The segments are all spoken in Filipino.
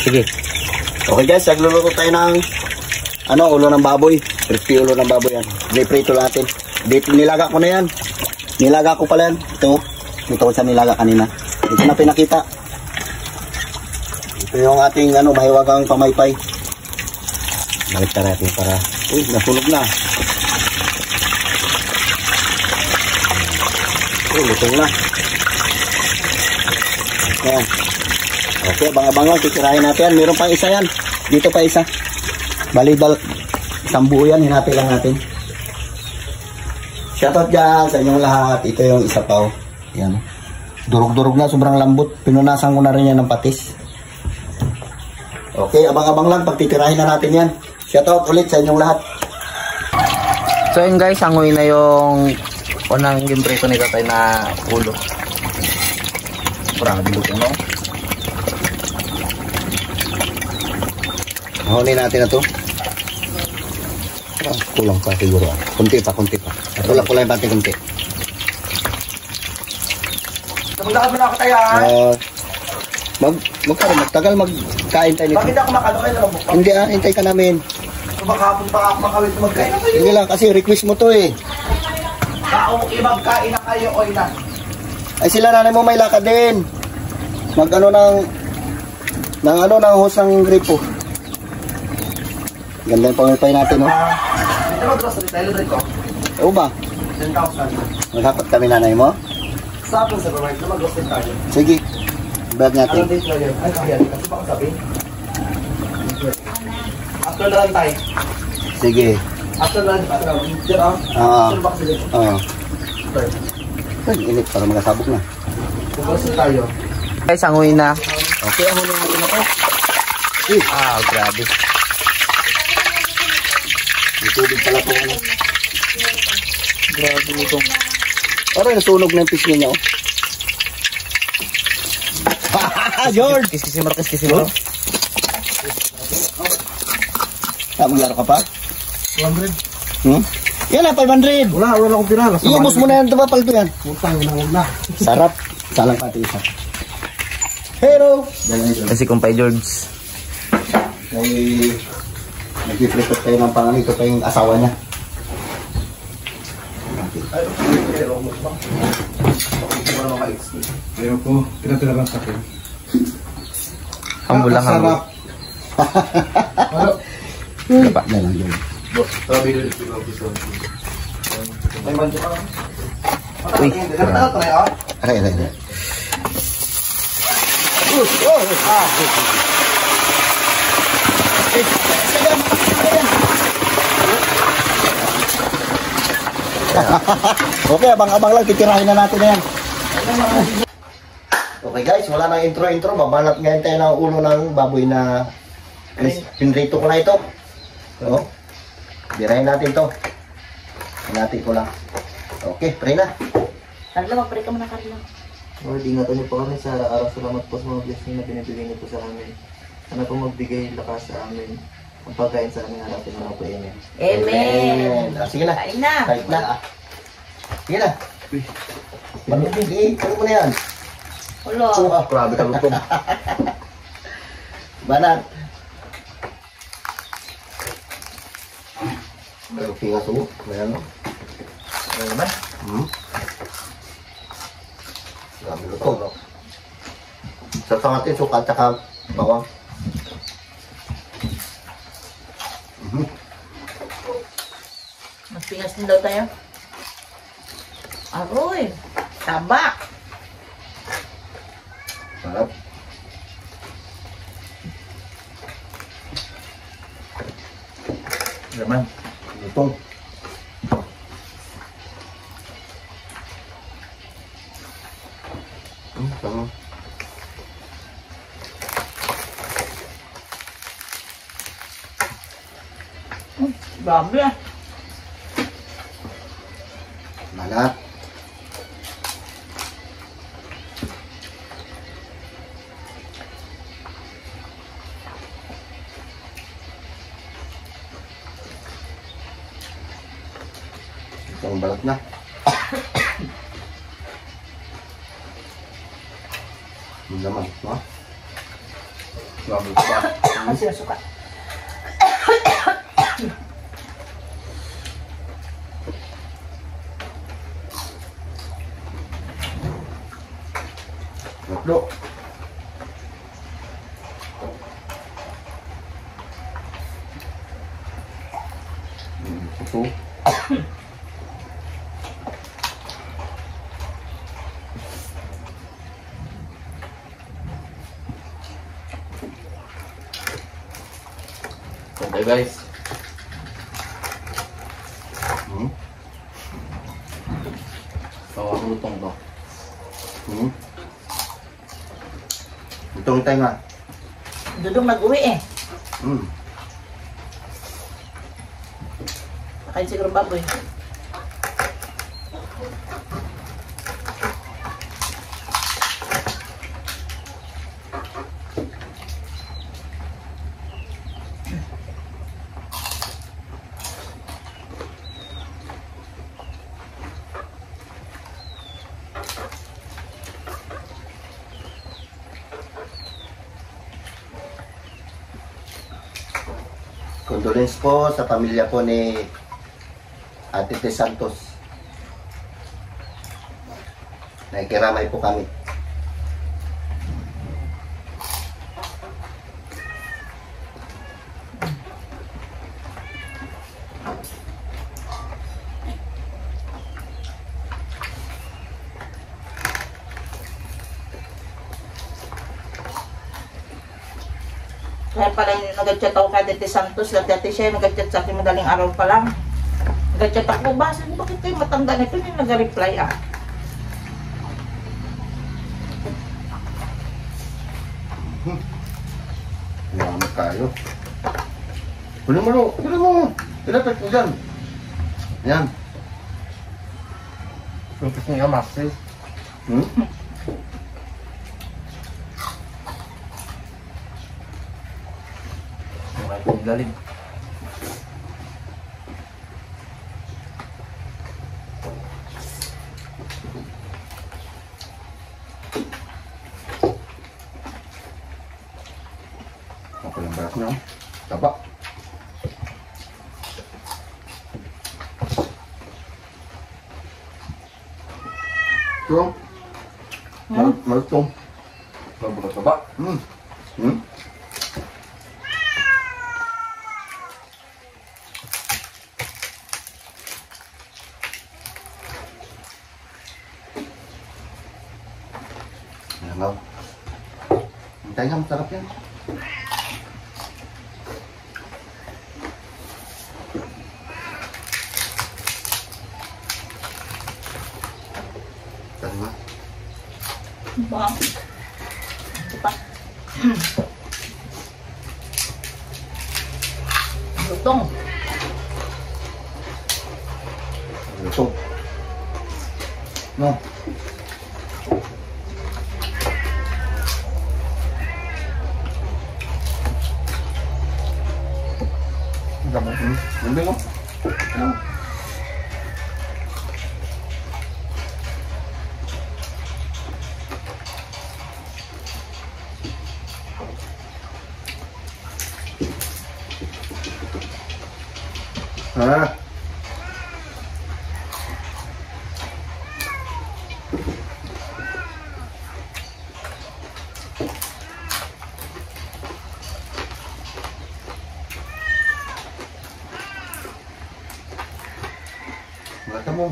Sige. Okay guys, nagluluto tayo ng ulo ng baboy. Crispy ulo ng baboy yan. Prito natin. Dito nilaga ko na yan. Nilaga ko pala yan. Ito ko sa nilaga kanina. Dito na pinakita. Ito yung ating mahiwagang pamaypay. Balik na natin para nasunog na. Lutong na. Ayan. Okay, abang-abang lang. Titirahin natin yan. Meron pang isa yan. Dito pa isa. Balibal. Isang buo yan. Hinati lang natin. Shoutout dyan sa inyong lahat. Ito yung isa pa. Ayan. Durog-durog na. Sobrang lambot. Pinunasan ko na rin yan ng patis. Okay, abang-abang lang. Pagtitirahin na natin yan. Shoutout ulit sa inyong lahat. So yun guys, hanguin na yung unang gimprito ni tatay na ulo. Parang bilog no? Hangunin natin na to. Kulang pa siguro. Kunti pa. Kulang pati kunti. Magdakad mo na ako tayo. Magtagal magkain tayo nito. Bakit ako makalo kayo? Hindi hintay ka namin. Makapon pa ako makawit magkain na kayo. Hindi lang kasi request mo to eh. Tao, magkain na kayo o ilan. Ay sila nanay mo may lakad din. Ng hose ng gripo. Ganda yung pamipay natin, no? Ito mag-grocery tayo, Rodrigo. Oo ba? 10,000. Maghapat kami nanay mo? Sa atin sa provide na mag-grocery tayo. Sige. Bayad natin. Anong date na yun? Ay, kaya. Kasi pa kasabi. After na lang tayo. Sige. After na lang tayo. Diyan ah. Diyan ba kasi dito? Oo. Ay, init para magasabog na. Mag-grocery tayo. Guys, hanguin na. Okay, hangunin natin ako. Grabe. May tubig pala po. Grabe ito. Parang nasunog na yung fish niya, oh. George! Kisimar. Maglaro ka pa? 200. Yan na, 500. Wala akong pira. Iubos mo na yan, diba paldo yan? Utang na. Sarap. Salang pati isa. Hello! Kasi kumpay George. Ay, nag-prepare tayo ng pangalan. Ito pa yung asawa niya. Pero po, pinatira lang sa akin. Humble lang. Sarap. Ano pa? Yan lang yun. May manjo ka. Uy, Aray. Okay, abang-abang lang. Titirahin na natin na yan. Okay guys, wala nang intro. Babanat ngayon tayo ng ulo ng baboy na pinrito ko na ito. Birahin natin to. Hinati ko lang. Okay, pray na. Carlo, mag-pray ka muna, Carlo. Lord, ingatan niyo po kami sa araw-araw. Salamat po sa mga blessing na binibigay niyo po sa amin. Sana po magbigay lakas sa amin. Ang pagkain sa aming harapin mga po. Amen. Amen. Sige na. Kain na. Kahit na. Sige na. Sige, ano mo na yan? Ulo. Grabe ka luto. Banat. Okay nga sumo. Mayroon mo. Ano naman? Grabe luto. Sa natin suka at saka bawang. Magpingas din daw tayo. Aroy. Tabak. Sarap. Naman. Lutong. Sarap. Grabe ah. Malat. Isang balat na. Yung laman, no? Grabe pa. Ang sinusuka. Natlo. Ito. Okay guys. Bawa lutong to. Itong tenga. Dudong nag-uwi eh. Hmm. Kain siguro baboy. Condolence po sa pamilya po ni Ate Tess Santos. Nakikiramay po kami. Kaya pala yung nag-chat ako kay Tete Santos, dati siya nag-chat sa akin madaling araw pa lang. Nag-chat ako, basin, bakit kayo matanda nito? Yung nag-reply ah. Salamat kayo. Kunin mo, kunin mo. Ilapit mo dyan. Yan. Pupis niya master. Hmm? Okay, kung galing. Ako lang berat nyo. Taba. Ito. Malutong. Bago ka ba? Hmm. Hmm? Alam mo. Hintay ka, masarap yan. Tadi mo. Bang. Ito pa. Lutong. Ito. No. Hindi mo. Ano? Ha? Bata mo.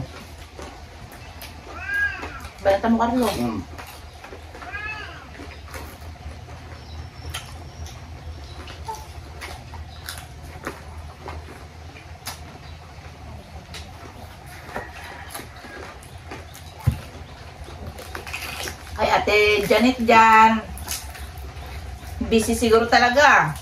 Bata mo, Carlo. Hmm. Ay, Ate Janet dyan. Busy siguro talaga.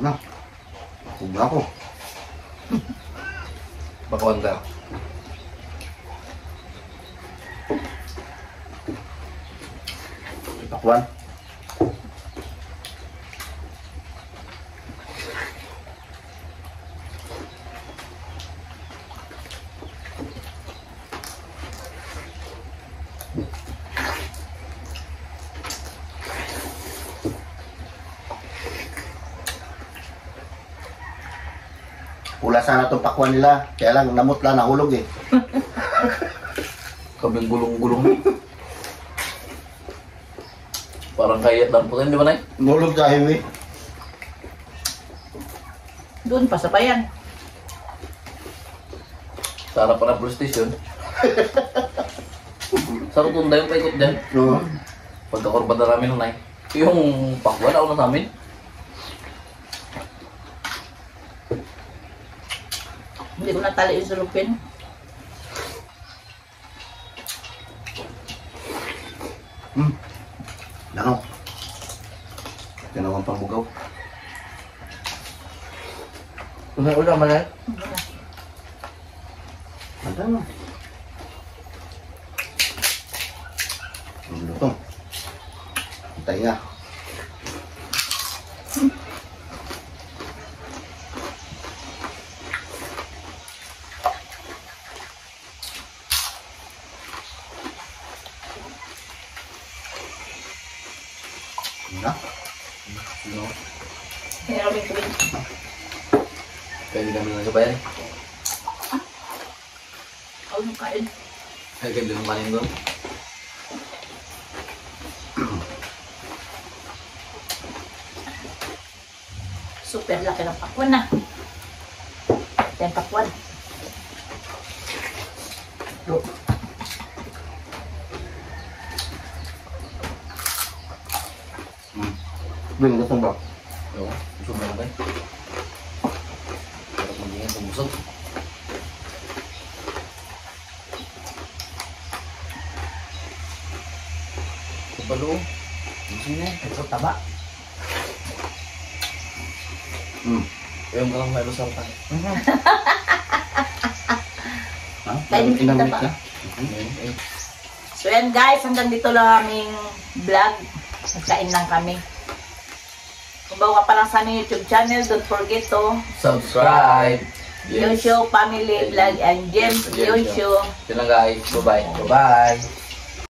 Na. Huwag ako. Honda. Pakwan. Pula sana itong pakwan nila. Kaya lang namot lang, nahulog eh. Kaming gulong-gulong. Parang kayat lang po, di ba, Nay? Nahulog sa highway. Doon pa sa bayan. Sa harapan ng police station. Sa rotunda yung paikot dyan. Oo. Pagkakorban na namin nung Nay. Yung pakwan, ako na sa amin. Hindi ko natali yung sulupin. Langaw. Ganawang pangbugaw. Ulam man eh. Mantap mo. Lutong. Hintay nga. Na? No? Kaya kami tuwing. Pwede kami lang sa bayan. Ako nung kain. Ay, ganda ng kanin doon. Super laki ng pakwan na. Yan pakwan. Bing, gusto ba? Oo, gusto mo lang ba? Para magiging tumusog. Kapalo. Gusto niya, ito taba. Yung galang may lusal tayo. Ha? Kain Ilang kita minutes ba? na? So yan guys, hanggang dito lang aming vlog. Nagkain lang kami. Kung bago ka pa lang sa aming YouTube channel, don't forget to Subscribe! Yosho Family Vlog and James Yosho. Yun lang guys. Bye-bye. Bye-bye.